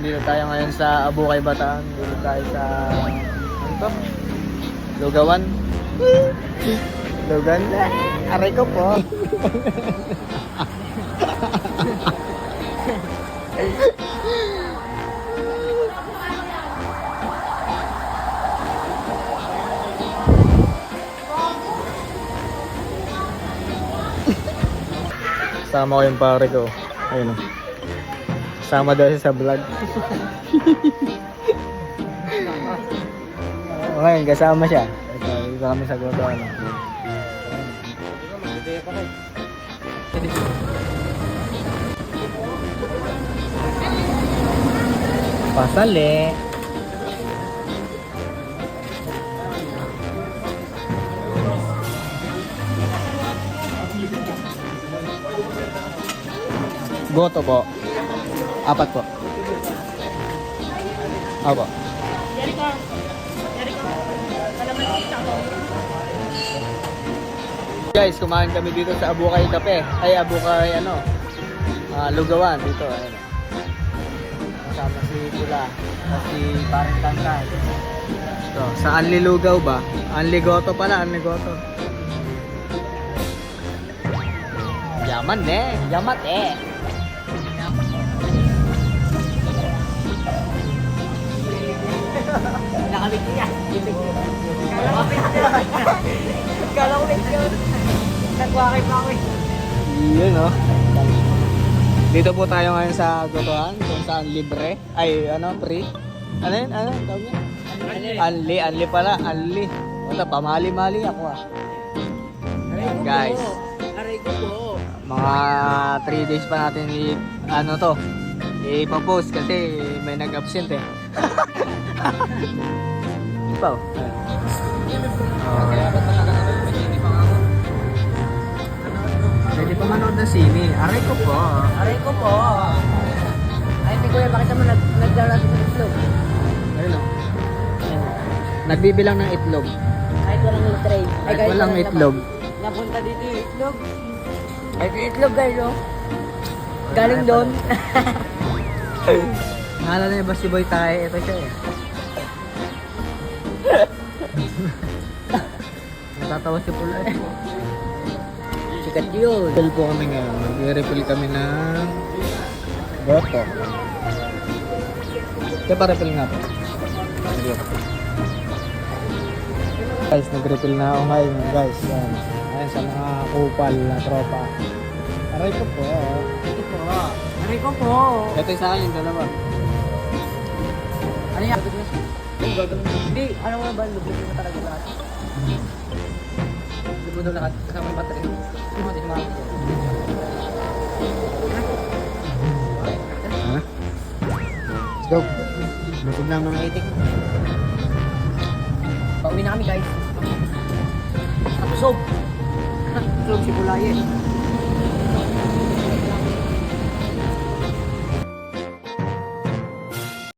nandito tayo ngayon sa Abukay, Bataan. Dito tayo sa ano to? Lugawan. Lugan. Aray ko po. Sama ko yung pare ko. Ayun o. Sama daw siya sa vlog. Ngayon, kasama siya. Ito kami sa gotoan. Pasali. Goto po. 4 po. Apo. Guys, kumain kami dito sa Abukay Cafe. Ay, Abukay Lugawan dito. Ayun. Kasama si Pula at si Parang Tangkay. Ito, sa Anli Lugaw ba? Anli Goto pala, Anli Goto. Yaman eh, yamat eh. Nakabit niya. Kala ko yun. Nagwakay pa ako eh. Yun o. Dito po tayo ngayon sa Gotoan, kung saan libre. Ay, free. Ano yun? Ano? Tawag yun? Anli pala, anli. Wala, pamali-mali ako ah. Ayan guys. Aray ko po. Mga 3 days pa natin ipapost kasi may nag-absent eh. Ikaw? Pwede pa manood ng sine. Aray ko po. Aray ko po. Ay, hindi ko yan. Bakit naman nagdala sa itlog? Ayun o. Nagbibilang ng itlog. Kahit walang tray. Kahit walang itlog. Napunta dito yung itlog. Ay, yung itlog guys, oh. Galing doon. Naalala niya ba si Boy Tae? Ito siya eh. Natatawa si Pula eh. Sikat yun. Refill po kami ngayon. Nag-refill kami ng Goto. Kaya pa refill nga po. Guys, nag-refill na ako ngayon guys. Ayan sa mga kupal na tropa. Aray ko po. Ito po. Aray ko po. Ito yung sa akin yung dalawa. Ano yan? Hindi. Ano nga ba? Lubog mo talaga lahat. Lubog daw lahat. Kasama yung battery. Ano din mga ito? Ha? Let's go. Lubog na ang mga itik. Pauwi na kami guys. Tapos sob. Sob si Bulaye.